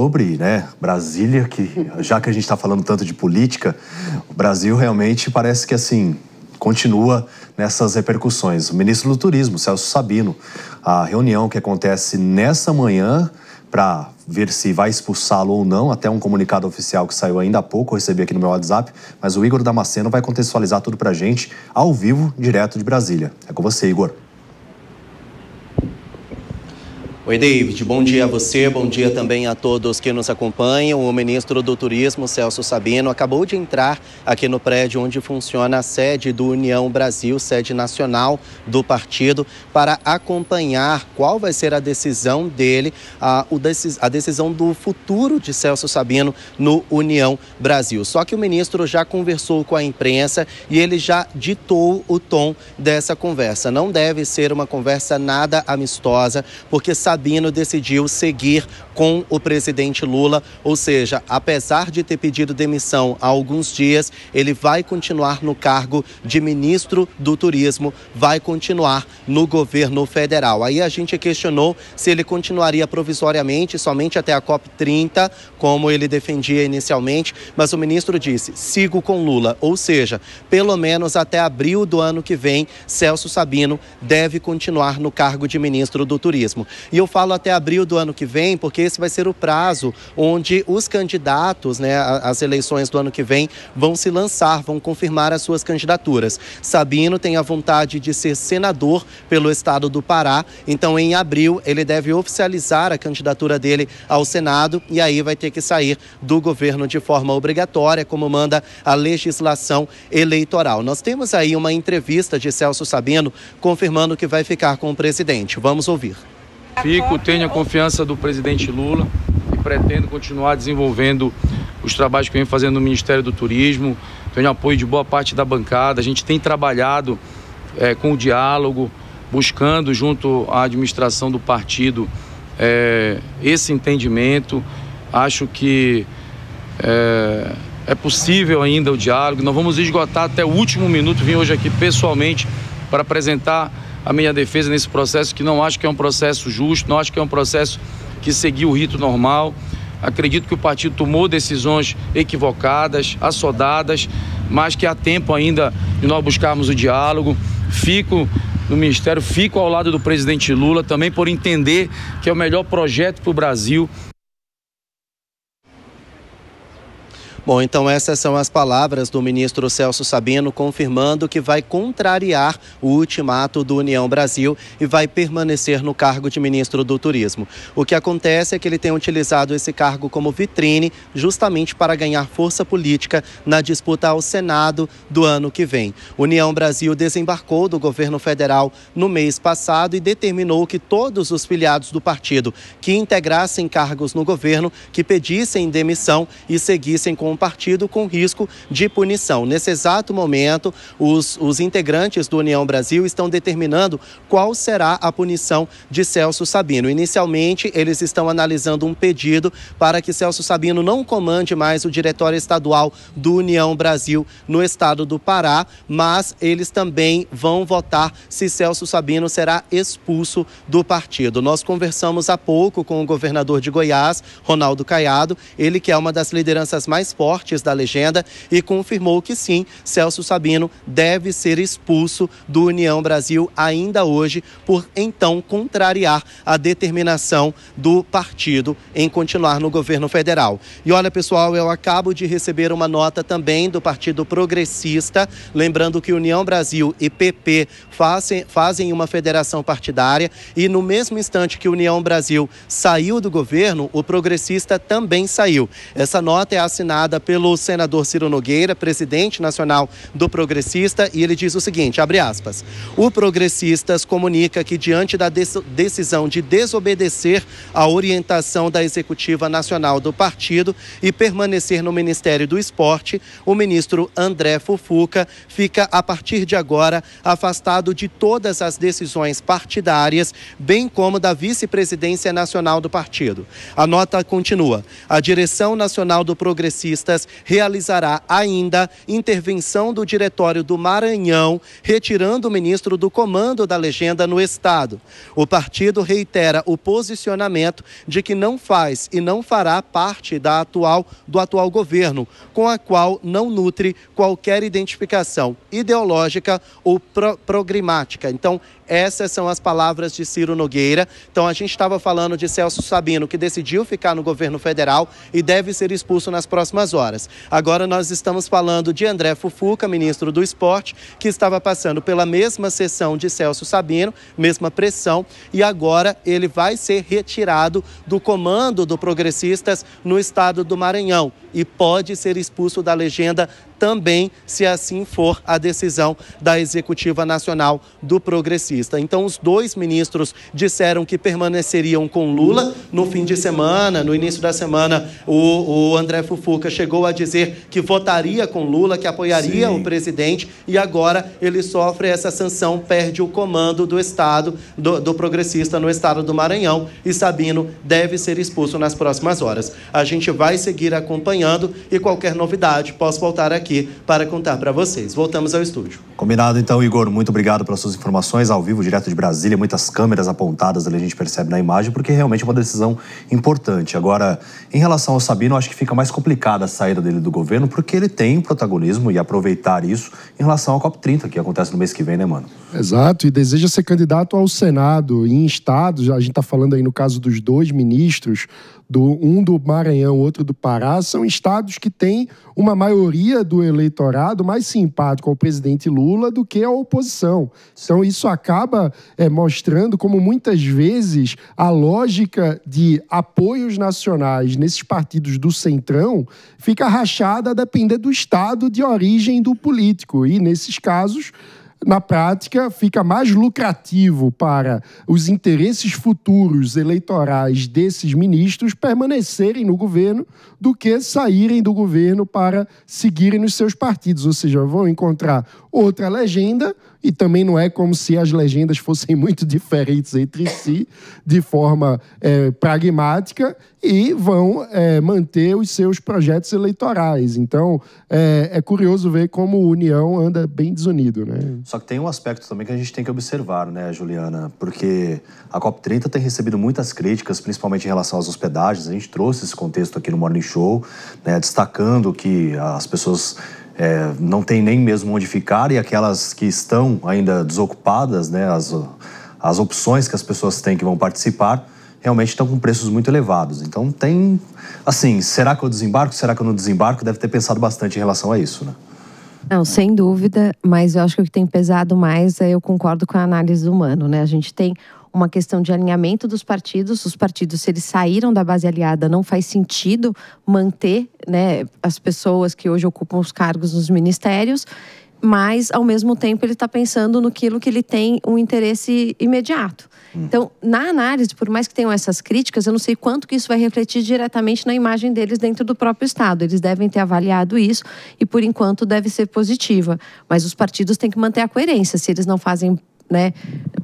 sobre, Brasília, que já que a gente está falando tanto de política, o Brasil realmente parece que, assim, continua nessas repercussões. O ministro do Turismo, Celso Sabino, a reunião que acontece nessa manhã para ver se vai expulsá-lo ou não, até um comunicado oficial que saiu ainda há pouco, eu recebi aqui no meu WhatsApp, mas o Igor Damasceno vai contextualizar tudo para a gente, ao vivo, direto de Brasília. É com você, Igor. Oi, David. Bom dia a você, bom dia também a todos que nos acompanham. O ministro do Turismo, Celso Sabino, acabou de entrar aqui no prédio onde funciona a sede do União Brasil, sede nacional do partido, para acompanhar qual vai ser a decisão dele, a decisão do futuro de Celso Sabino no União Brasil. Só que o ministro já conversou com a imprensa e ele já ditou o tom dessa conversa. Não deve ser uma conversa nada amistosa, porque Sabino decidiu seguir com o presidente Lula, ou seja, apesar de ter pedido demissão há alguns dias, ele vai continuar no cargo de ministro do Turismo, vai continuar no governo federal. Aí a gente questionou se ele continuaria provisoriamente, somente até a COP30, como ele defendia inicialmente, mas o ministro disse, sigo com Lula, ou seja, pelo menos até abril do ano que vem, Celso Sabino deve continuar no cargo de ministro do Turismo. E eu falo até abril do ano que vem, porque esse vai ser o prazo onde os candidatos, às eleições do ano que vem, vão se lançar, vão confirmar as suas candidaturas. Sabino tem a vontade de ser senador pelo estado do Pará, então em abril ele deve oficializar a candidatura dele ao Senado e aí vai ter que sair do governo de forma obrigatória, como manda a legislação eleitoral. Nós temos aí uma entrevista de Celso Sabino confirmando que vai ficar com o presidente. Vamos ouvir. Tenho a confiança do presidente Lula e pretendo continuar desenvolvendo os trabalhos que eu venho fazendo no Ministério do Turismo. Tenho apoio de boa parte da bancada. A gente tem trabalhado com o diálogo, buscando junto à administração do partido esse entendimento. Acho que é possível ainda o diálogo. Nós vamos esgotar até o último minuto. Vim hoje aqui pessoalmente para apresentar a minha defesa nesse processo, que não acho que é um processo justo, não acho que é um processo que seguiu o rito normal. Acredito que o partido tomou decisões equivocadas, assodadas, mas que há tempo ainda de nós buscarmos o diálogo. Fico no Ministério, fico ao lado do presidente Lula, também por entender que é o melhor projeto para o Brasil. Bom, então essas são as palavras do ministro Celso Sabino confirmando que vai contrariar o ultimato do União Brasil e vai permanecer no cargo de ministro do Turismo. O que acontece é que ele tem utilizado esse cargo como vitrine justamente para ganhar força política na disputa ao Senado do ano que vem. União Brasil desembarcou do governo federal no mês passado e determinou que todos os filiados do partido que integrassem cargos no governo, que pedissem demissão e seguissem com o partido com risco de punição. Nesse exato momento, os integrantes do União Brasil estão determinando qual será a punição de Celso Sabino. Inicialmente, eles estão analisando um pedido para que Celso Sabino não comande mais o diretório estadual do União Brasil no estado do Pará, mas eles também vão votar se Celso Sabino será expulso do partido. Nós conversamos há pouco com o governador de Goiás, Ronaldo Caiado, ele que é uma das lideranças mais fortes da legenda e confirmou que sim, Celso Sabino deve ser expulso do União Brasil ainda hoje por então contrariar a determinação do partido em continuar no governo federal. E olha, pessoal, eu acabo de receber uma nota também do Partido Progressista, lembrando que União Brasil e PP fazem uma federação partidária e no mesmo instante que União Brasil saiu do governo, o Progressista também saiu. Essa nota é assinada pelo senador Ciro Nogueira, presidente nacional do Progressista, e ele diz o seguinte, abre aspas, o Progressistas comunica que diante da decisão de desobedecer a orientação da executiva nacional do partido e permanecer no Ministério do Esporte, o ministro André Fufuca fica a partir de agora afastado de todas as decisões partidárias, bem como da vice-presidência nacional do partido. A nota continua, a direção nacional do Progressista Progressistas realizará ainda intervenção do Diretório do Maranhão, retirando o ministro do comando da legenda no estado. O partido reitera o posicionamento de que não faz e não fará parte do atual governo, com a qual não nutre qualquer identificação ideológica ou programática. Então, essas são as palavras de Ciro Nogueira. Então, a gente estava falando de Celso Sabino, que decidiu ficar no governo federal e deve ser expulso nas próximas horas. Agora nós estamos falando de André Fufuca, ministro do Esporte, que estava passando pela mesma sessão de Celso Sabino, mesma pressão, e agora ele vai ser retirado do comando do Progressistas no estado do Maranhão e pode ser expulso da legenda também, se assim for a decisão da Executiva Nacional do Progressista. Então, os dois ministros disseram que permaneceriam com Lula no fim de semana. No início da semana, o André Fufuca chegou a dizer que votaria com Lula, que apoiaria o presidente, e agora ele sofre essa sanção, perde o comando do Estado, do Progressista no estado do Maranhão, e Sabino deve ser expulso nas próximas horas. A gente vai seguir acompanhando e qualquer novidade, posso voltar aqui para contar para vocês. Voltamos ao estúdio. Combinado, então, Igor. Muito obrigado pelas suas informações ao vivo, direto de Brasília. Muitas câmeras apontadas ali, a gente percebe na imagem, porque realmente é uma decisão importante. Agora, em relação ao Sabino, eu acho que fica mais complicada a saída dele do governo, porque ele tem protagonismo e aproveitar isso em relação ao COP30, que acontece no mês que vem, né, mano? Exato, e deseja ser candidato ao Senado em estados. A gente está falando aí no caso dos dois ministros, um do Maranhão, outro do Pará, são estados que têm uma maioria do eleitorado mais simpático ao presidente Lula do que à oposição. Então isso acaba mostrando como muitas vezes a lógica de apoios nacionais nesses partidos do centrão fica rachada a depender do estado de origem do político. E nesses casos, na prática, fica mais lucrativo para os interesses futuros eleitorais desses ministros permanecerem no governo do que saírem do governo para seguirem nos seus partidos. Ou seja, vão encontrar outra legenda, e também não é como se as legendas fossem muito diferentes entre si, de forma pragmática, e vão manter os seus projetos eleitorais. Então, é curioso ver como a União anda bem desunido, né? Só que tem um aspecto também que a gente tem que observar, né, Juliana? Porque a COP30 tem recebido muitas críticas, principalmente em relação às hospedagens. A gente trouxe esse contexto aqui no Morning Show, né, destacando que as pessoas não têm nem mesmo onde ficar, e aquelas que estão ainda desocupadas, né, as opções que as pessoas têm que vão participar, realmente estão com preços muito elevados. Então tem, assim, será que eu desembarco, será que eu não desembarco? Deve ter pensado bastante em relação a isso, né? Não, sem dúvida, mas eu acho que o que tem pesado mais eu concordo com a análise do Mano, né? A gente tem uma questão de alinhamento dos partidos. Os partidos, se eles saíram da base aliada, não faz sentido manter, né, as pessoas que hoje ocupam os cargos nos ministérios, mas, ao mesmo tempo, ele está pensando naquilo que ele tem um interesse imediato. Então, na análise, por mais que tenham essas críticas, eu não sei quanto que isso vai refletir diretamente na imagem deles dentro do próprio Estado. Eles devem ter avaliado isso e, por enquanto, deve ser positiva. Mas os partidos têm que manter a coerência. Se eles não fazem, né,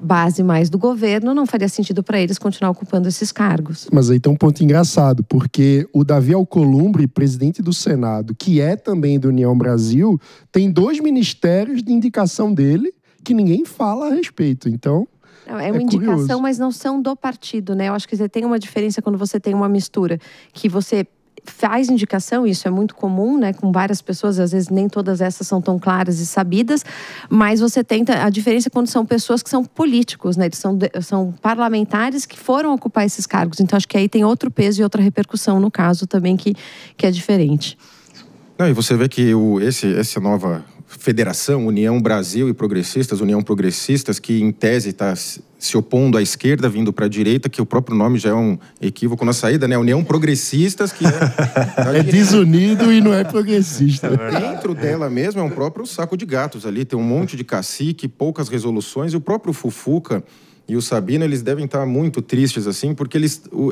base mais do governo, não faria sentido para eles continuar ocupando esses cargos. Mas aí tem um ponto engraçado, porque o Davi Alcolumbre, presidente do Senado, que é também do União Brasil, tem 2 ministérios de indicação dele que ninguém fala a respeito. Então, é uma indicação, curioso. Mas não são do partido, né? Eu acho que você tem uma diferença quando você tem uma mistura, que você faz indicação, isso é muito comum, né, com várias pessoas, às vezes nem todas essas são tão claras e sabidas, mas você tenta, a diferença é quando são pessoas que são políticos, né, eles são parlamentares que foram ocupar esses cargos, então acho que aí tem outro peso e outra repercussão no caso também que é diferente. Não, e você vê que essa nova federação, União Brasil e Progressistas, União Progressistas, que em tese está se opondo à esquerda, vindo para a direita, que o próprio nome já é um equívoco na saída, né? União Progressistas, que é desunido e não é progressista. Dentro dela mesmo é um próprio saco de gatos ali, tem um monte de cacique, poucas resoluções, e o próprio Fufuca e o Sabino, eles devem estar muito tristes, assim, porque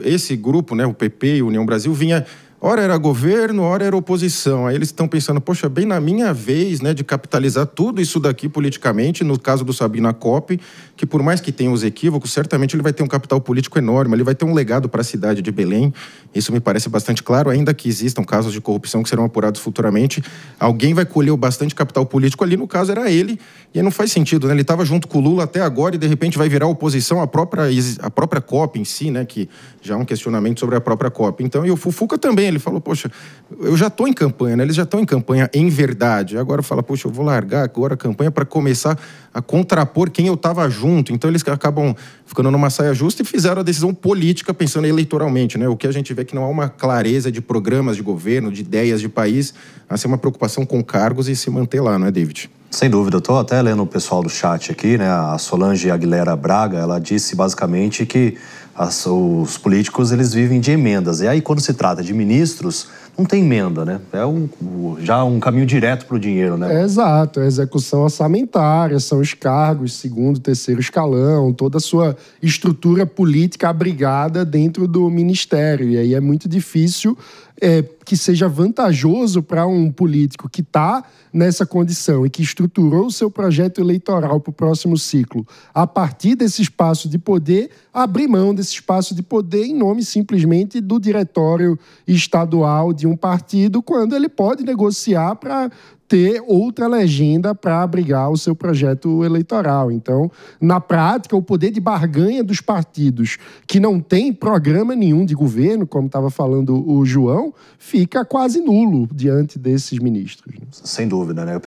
esse grupo, né, o PP e a União Brasil, vinha ora era governo, ora era oposição. Aí eles estão pensando, poxa, bem na minha vez, né, de capitalizar tudo isso daqui politicamente, no caso do Sabino Acop, que por mais que tenha os equívocos, certamente ele vai ter um capital político enorme, ele vai ter um legado para a cidade de Belém. Isso me parece bastante claro, ainda que existam casos de corrupção que serão apurados futuramente. Alguém vai colher bastante capital político ali, no caso era ele, e aí não faz sentido, né? Ele estava junto com o Lula até agora e de repente vai virar oposição à própria COP em si, né, que já há um questionamento sobre a própria COP. Então, e o Fufuca também, ele falou, poxa, eu já estou em campanha, né? Eles já estão em campanha em verdade. Agora fala, poxa, eu vou largar agora a campanha para começar a contrapor quem eu estava junto. Então eles acabam ficando numa saia justa e fizeram a decisão política pensando eleitoralmente, né? O que a gente vê que não há uma clareza de programas de governo, de ideias de país, a ser uma preocupação com cargos e se manter lá, não é, David? Sem dúvida, eu estou até lendo o pessoal do chat aqui, né? A Solange Aguilera Braga, ela disse basicamente que os políticos, eles vivem de emendas. E aí, quando se trata de ministros, não tem emenda, né? É já um caminho direto para o dinheiro, né? Exato, a execução orçamentária, são os cargos, segundo, terceiro escalão, toda a sua estrutura política abrigada dentro do ministério. E aí é muito difícil que seja vantajoso para um político que está nessa condição e que estruturou o seu projeto eleitoral para o próximo ciclo, a partir desse espaço de poder, abrir mão desse espaço de poder em nome simplesmente do diretório estadual de um partido, quando ele pode negociar para ter outra legenda para abrigar o seu projeto eleitoral. Então, na prática, o poder de barganha dos partidos que não tem programa nenhum de governo, como estava falando o João, fica quase nulo diante desses ministros. Sem dúvida, né?